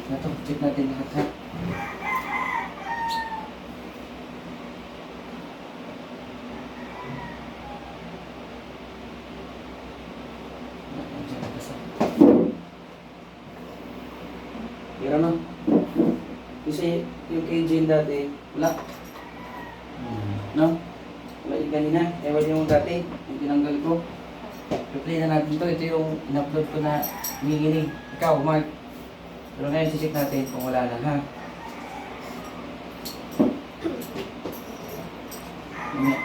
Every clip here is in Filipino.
Ito, check natin lahat ha. Pero no? Kasi yung kay Jane dati, wala. No? Wala yung kanina. Ewan yung dati, yung tinanggal ko. Replay na natin to. Ito yung in-upload ko na hinihinig. Ikaw, Mark. Pero ngayon, sisik natin kung wala na, ha? Mamaya.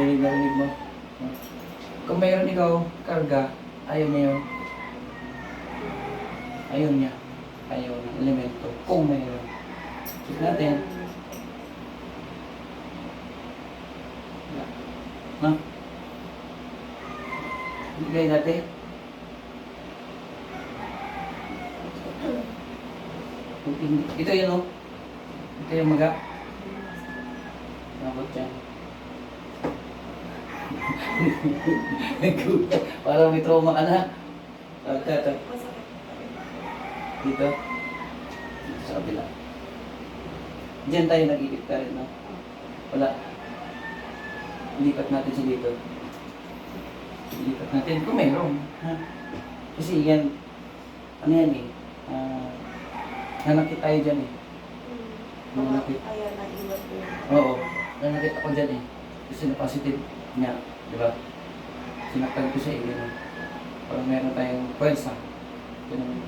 Narinig mo. Kung mayroon ikaw, karga, ayaw niya yun. Ayaw niya. Ayaw ng elemento. Kung mayroon. Check natin. Ha? Bigay natin. Ito yun, oh. Ito yung maga. Nakot yan. Parang may trauma ka na. Ito. Dito. Dito sa kabila. Diyan tayo nag-iipit ka rin, no? Wala. Lipat natin siya dito. Lipat natin kung meron. Ha? Kasi yan, ano yan eh. Nanakit tayo dyan eh. Nanakit. Ayan, naiwan ko. Oo. Nanakit ako dyan eh. Kasi na positive niya. Diba? Sinaktan ko siya eh. Gano'n. Parang meron tayong pwersa. Gano'n.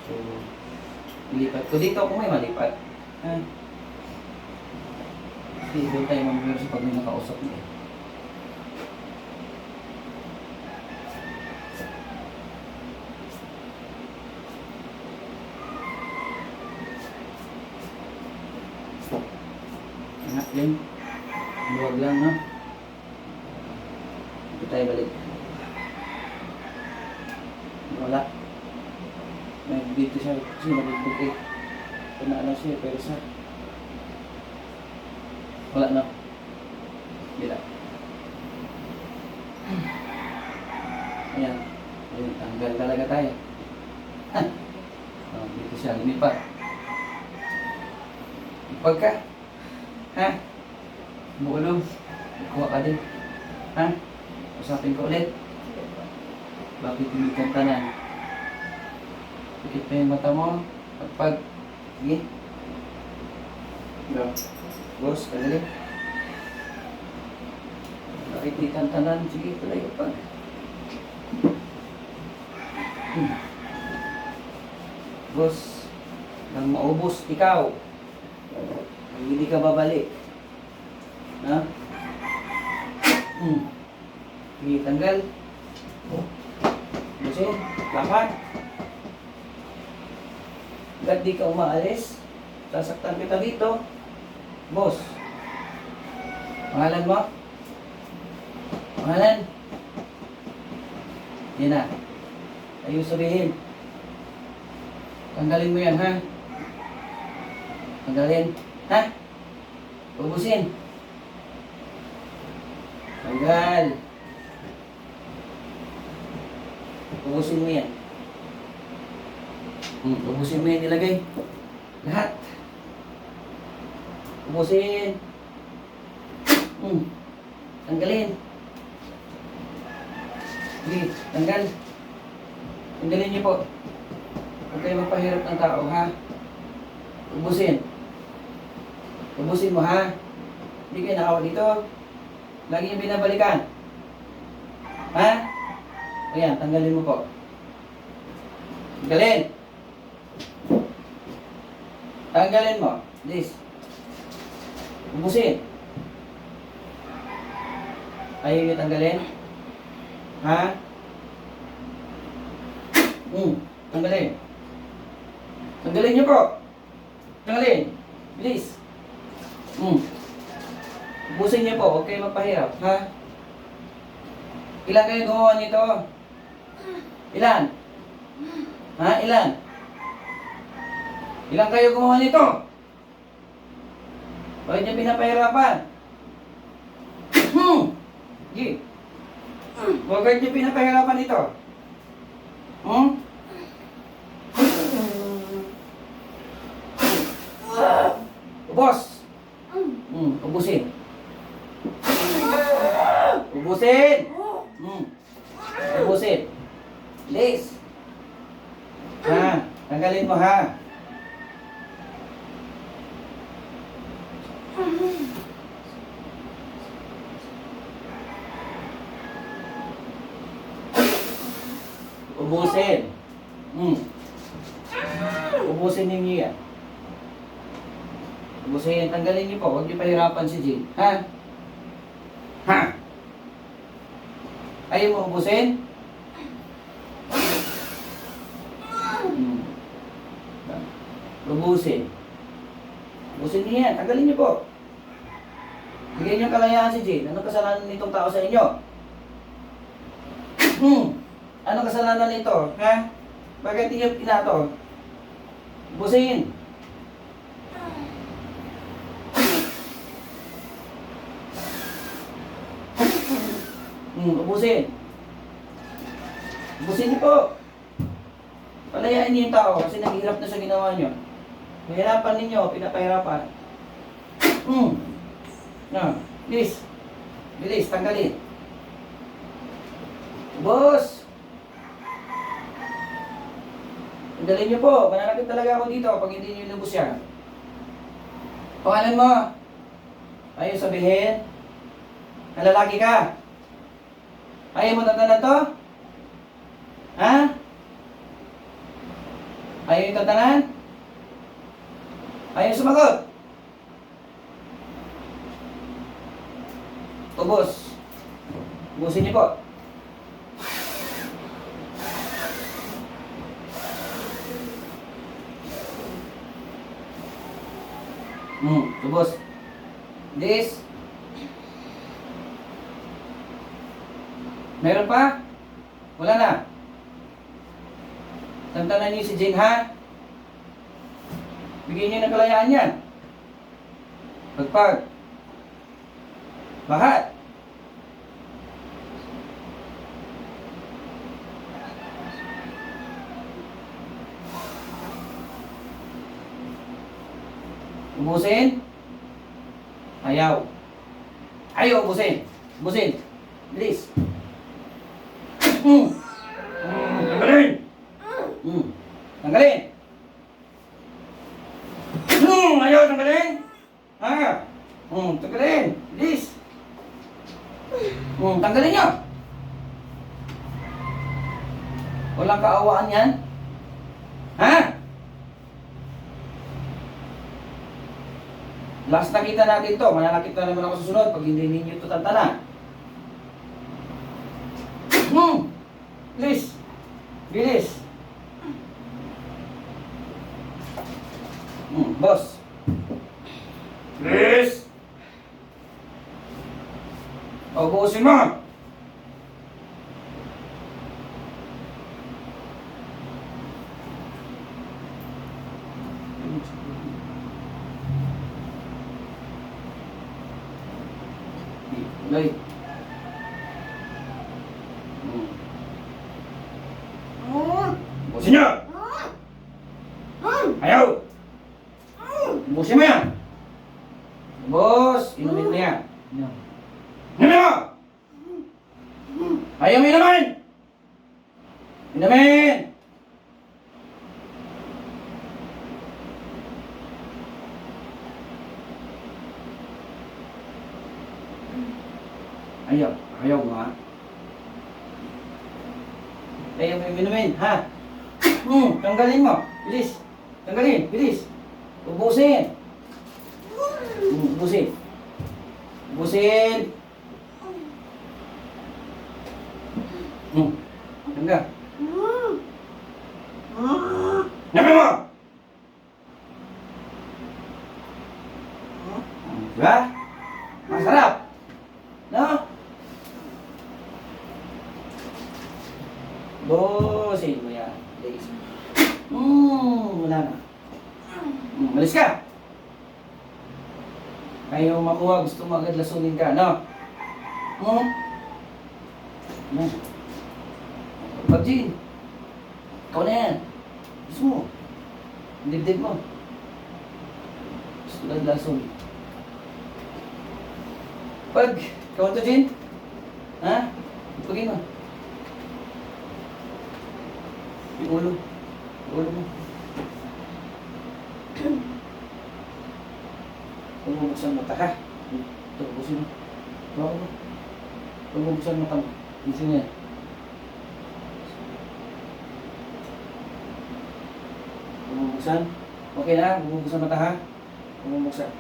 So, ilipat ko dito kung may malipat. Ha? Kasi doon tayo mamimero sa pag may nakausap niya. Anak din. Luwag lang, no? Ito tayo balik. Wala. May dito siya kasi nabigbog eh. Pinaano siya, pero sa wala na. Bila. Ayan. Ayan, tanggal talaga tayo. Dito siya, lumipat. Ipag ka. Ha? Bukulong. Kuha ka din. Ha? Usapin ko ulit. Bakit hindi kang tanan? Pikit pa yung mata mo. Pagpag. Sige. Go. Boss, kadali. Bakit di kang tanan? Sige, tuloy ka pag. Boss, nang maubos ikaw. Hindi ka babalik. Ha? Sige, tanggal. Busin, lakad. Ba't di ka umaalis? Sasaktan kita dito. Boss. Pangalan mo? Pangalan? Yan na. Ayun sabihin. Tanggalin mo yan, ha? Tanggalin. Ha? Ubusin. Tanggal. Ubusin mo yan. Ubusin mo yan, nilagay. Lahat. Ubusin. Tanggalin. Sige, tanggal. Tanggalin niyo po. Huwag kayo magpahirap ng tao, ha? Ubusin. Ubusin mo, ha? Hindi kayo nakawa dito. Lagi yung binabalikan. Ha? Ayan, tanggalin mo po. Tanggalin. Tanggalin mo. Please. Ubusin. Ayaw nyo tanggalin? Ha? Tanggalin. Tanggalin nyo po. Tanggalin. Please. Ubusin niyo po, huwag kayo magpahirap, ha? Ilan kayo gumawa nito? Ilan? Ha? Ilan? Ilan kayo gumawa nito? Bakit niyo pinapahirapan? Hmm. Sige. Bakit niyo pinapahirapan ito? Hmm? Ubos. Ubusin. Ubusin. Ubusin. Bilis. Ha, tanggalin mo ha. Ubusin. Ubusin ninyo yan. Ubusin, tanggalin niyo po. Huwag niyo pahirapan si Jin. Ha? Ha? Ayaw mo ubusin? Ubusin. Ubusin niyo yan. Tanggalin niyo po. Bigyan niyo kalayaan si Jin. Anong kasalanan nitong tao sa inyo? Anong kasalanan nito? Ha? Bakit niyo pinato? Ubusin. Ubusin. Ubusin niyo po. Palayain niyo yung tao kasi naghihirap na sa ginawa niyo. Mahirapan ninyo, pinapahirapan. Bilis. Bilis, tanggalin. Boss! Tanggalin niyo po. Mananakit talaga ako dito pag hindi niyo lubos yan. Pangalan mo? Ayaw sabihin? Na lalaki ka? Ayaw mo tatanan to? Ha? Ayaw yung tatanan? Ayaw sumagot? Ubos. Ubusin niyo po. Ubos. This. Meron pa? Wala na. Tantanan niyo si Jin, ha? Bigyan niyo ng kalayaan yan. Pagpag. Bahat. Ubusin. Ayaw. Ayaw ubusin. Ubusin. Bilis. Tanggalin. Tanggalin. Ayaw tanggalin. Ha? Tanggalin. Bilis. Tanggalin niyo. Walang kaawaan yan. Ha? Last nakita natin to. Mananakit na naman ako susunod pag hindi ninyo ito tantana. Bilis. Bilis. Boss. Bilis. Ubusin mo. Lay. Ubusin niyo. Ayaw. Ubusin mo yan. Boss, inumin mo yan. Inumin mo! Ayaw mo inumin! Inumin! Ayaw. Ayaw mo, ha? Ayaw mo inumin, ha? Tanggalin mo. Bilis. Tanggalin. Bilis. Ubusin. Ubusin. Ubusin. Tanggal. Namin mo! Diba? Masarap. No? Busin mo yan. Wala na. Malis ka. Ayaw makuha, gusto mo agad lasunin ka, no? Hmm? Yan. Pag-Jean, ikaw na yan. Gusto mo. Dibdib mo. Gusto agad lason. Pag, ikaw to, Jean? Ha? Pagin mo. Yung ulo. Yung ulo mo. Pumubuksan mata ha. Ito, busin mo. Bawa mo. Pumubuksan mata mo. Busin niya. Pumubuksan. Okay na, pumubuksan mata ha. Pumubuksan.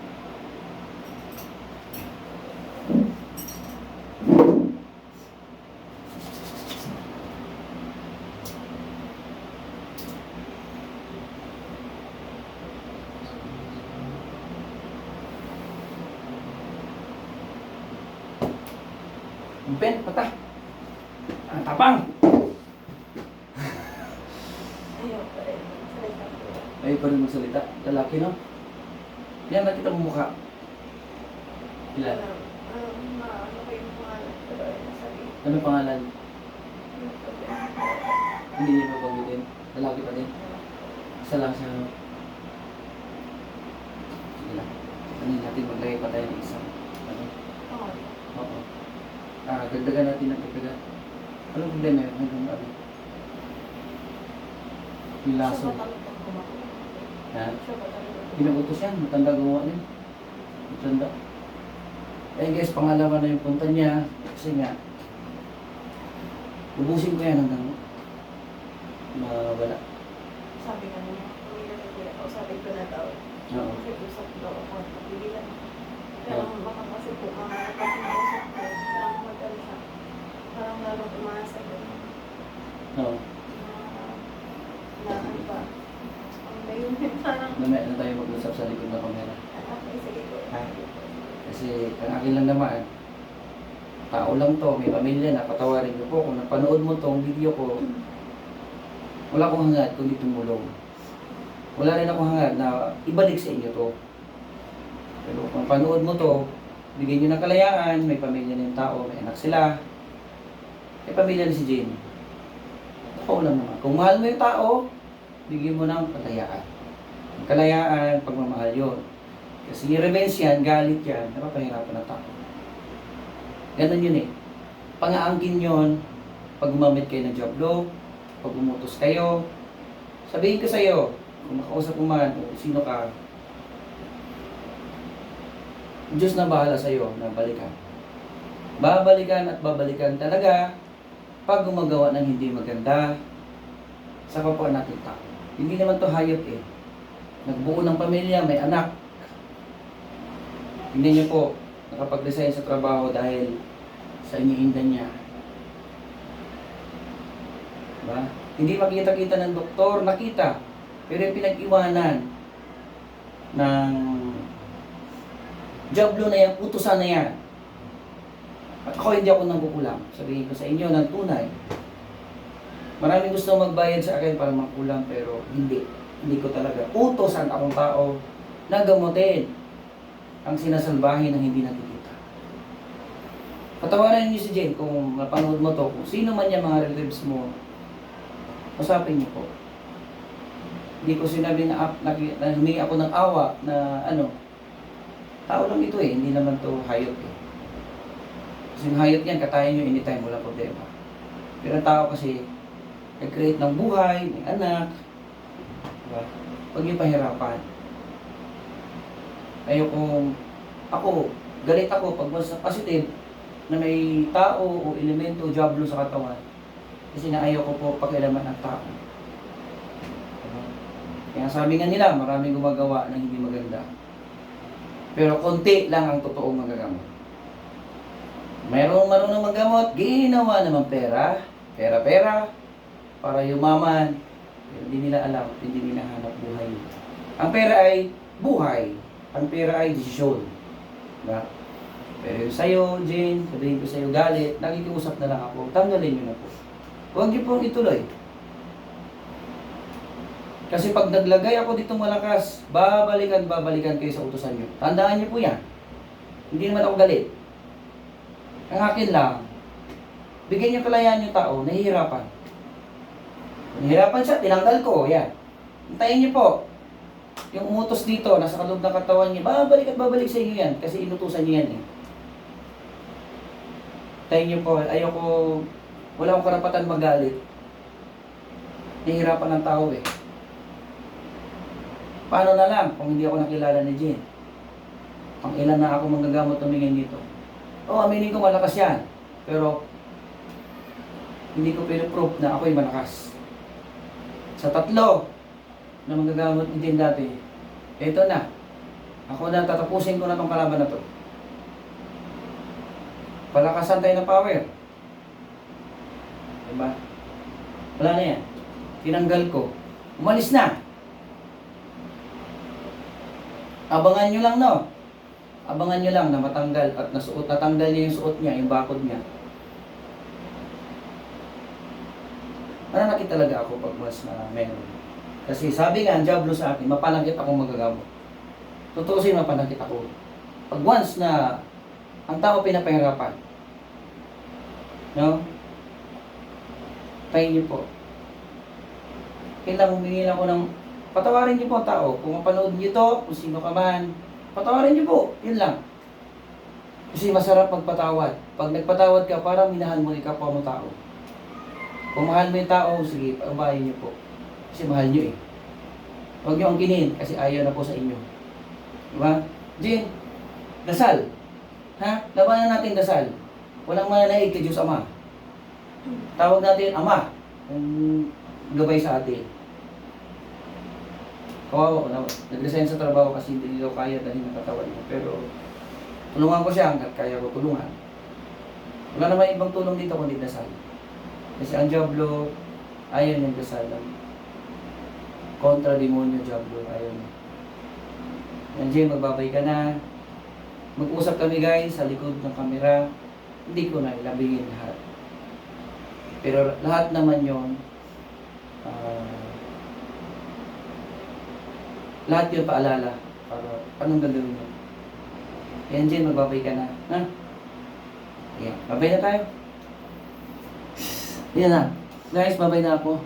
Ben, patah. Ang tapang. Ayaw pa rin magsalita. Lalaki, no? Yan, nakita mo mukha. Ilan? Ano pangalan? Hindi niya pa pagbitin. Lalaki pa din. Isa lang siya. Sige lang. Ano natin maglagay pa tayo ng isang. Ano? Oo. Dagdagan natin ng dagdagan. Anong problema yun? Hanggang ano? Yung laso. Ha? Pinuutos yan. Matanda gumawa din. Matanda. Eh guys, pangalaman na yung punta niya. Kasi nga, ubusin ko yan hanggang mawala. Sabi nga niya, sabi ko na daw. Oo. Usap daw ako. Papigilan. Pero baka kasi po, kapag nausap ko, parang magdala siya. Parang lalong umasa doon. Oo. Na ano ba? Ang gayon parang... Namaya na tayo mag-usap sa likod ng kamera. Okay, sige ko. Ha? Kasi ang akin lang naman, tao lang to, may pamilya na, patawarin ko po. Kung napanood mo tong video ko, wala akong hangad kundi tumulong. Wala rin akong hangad na ibalik sa inyo to. Pero kung panood mo to, bigyan nyo ng kalayaan, may pamilya na yung tao, may anak sila, may pamilya na si Jane. Totoo lang naman. Kung mahal mo yung tao, bigyan mo ng kalayaan. Ang kalayaan, pagmamahal yun. Kasi yung revenge yan, galit yan, napapahirapan ng tao. Ganun yun eh. Pangaangkin yun, pag gumamit kayo ng jablo, pag umutos kayo, sabihin ko sa'yo, kung makausap mo man, o sino ka, Diyos na bahala sa'yo na balikan. Babalikan at babalikan talaga pag gumagawa ng hindi maganda sa kapwa natin tao. Hindi naman to hayop eh. Nagbuo ng pamilya, may anak. Hindi niyo po nakapag-resign sa trabaho dahil sa iniinda niya. Diba? Hindi makita-kita ng doktor, nakita. Pero yung pinag-iwanan ng jablo na yan, utusan na yan. At ako hindi ako nangkukulang. Sabihin ko sa inyo ng tunay. Maraming gusto magbayad sa akin para makulang pero hindi. Hindi ko talaga. Utosan akong tao na gamutin ang sinasalbahin ng hindi nakikita. Patawaran niyo si Jane kung napanood mo to. Kung sino man yung mga relatives mo, usapin niyo po. Hindi ko sinabi na humingi ako ng awa na ano, tao lang ito eh, hindi naman to hayop eh. Kasi yung hayop yan, katayin nyo anytime, wala problema. Pero ang tao kasi, nag-create ng buhay, may anak, diba? Huwag nyo pahirapan. Ako, galit ako pag mas positive, na may tao o elemento, jablo sa katawan. Kasi naayaw ko po pakialaman ng tao. Diba? Kaya sabi nga nila, maraming gumagawa ng hindi maganda. Pero konti lang ang totoong magagamot. Mayroong marunong maggamot, ginawa naman pera, para yumaman. Pero hindi nila alam, hindi nila hanap buhay. Ang pera ay buhay. Ang pera ay desisyon. Diba? Pero yung sa'yo, Jane, sabihin ko sa'yo galit, nakikiusap na lang ako, tanggalin nyo na po. Huwag niyo pong ituloy. Kasi pag naglagay ako ditong malakas, babalikan kayo sa utusan nyo. Tandaan nyo po yan. Hindi naman ako galit. Ang akin lang, bigyan niyo kalayaan yung tao, nahihirapan. Nahihirapan siya, tinanggal ko, yan. Hintayin niyo po. Yung umutos dito, nasa kaloob ng katawan niya, babalik at babalik sa inyo yan, kasi inutusan niyo yan eh. Hintayin niyo po, ayoko, wala akong karapatan magalit. Nahihirapan ng tao eh. Paano na lang kung hindi ako nakilala ni Jean? Ang ilan na ako manggagamot tumingin dito. Oo, aminin ko malakas yan. Pero, hindi ko pinaprove na ako'y malakas. Sa 3 na manggagamot ni Jean dati, eto na. Ako na, tatapusin ko na tong kalaban na to. Palakasan tayo ng power. Diba? Wala na yan. Tinanggal ko. Umalis na. Abangan nyo lang, no? Abangan nyo lang na matanggal at natanggal niya yung suot niya, yung bakod niya. Mananakit talaga ako pag mas na meron. Kasi sabi nga, ang Diablo sa akin, mapanakit akong magagamot. Tutusin, mapanakit ako. Pag once na ang tao pinapahirapan, no? Tayo niyo po. Kailangan humingi ako ng patawarin niyo po ang tao. Kung mapanood niyo to, kung sino ka man, patawarin niyo po. Yun lang. Kasi masarap magpatawad. Pag nagpatawad ka, parang minahal mo ikaw pa mo tao. Kung mahal mo yung tao, sige, pagbayin niyo po. Kasi mahal niyo eh. Huwag niyo angkinin kasi ayaw na po sa inyo. Diba? Jean, dasal. Ha? Labanan natin dasal. Walang mananaig kay Diyos Ama. Tawag natin Ama. Ang gabay sa atin. Kawawa ko na. Nag-resign sa trabaho kasi hindi daw kaya dahil nakatawan mo. Pero tulungan ko siya hanggat kaya ko tulungan. Wala naman ibang tulong dito kundi dasal. Kasi ang Diablo, ayaw niyang dasal. Kontra demonyo, Diablo, ayaw niya. Yan, Jay, magbabay ka na. Mag-usap kami guys sa likod ng kamera. Hindi ko na ilabingin lahat. Pero lahat naman yon lahat yun paalala para anong gagawin mo. Yan, Jen, magbabay ka na. Ha? Yeah, babay na tayo. Yan na. Guys, babay na ako.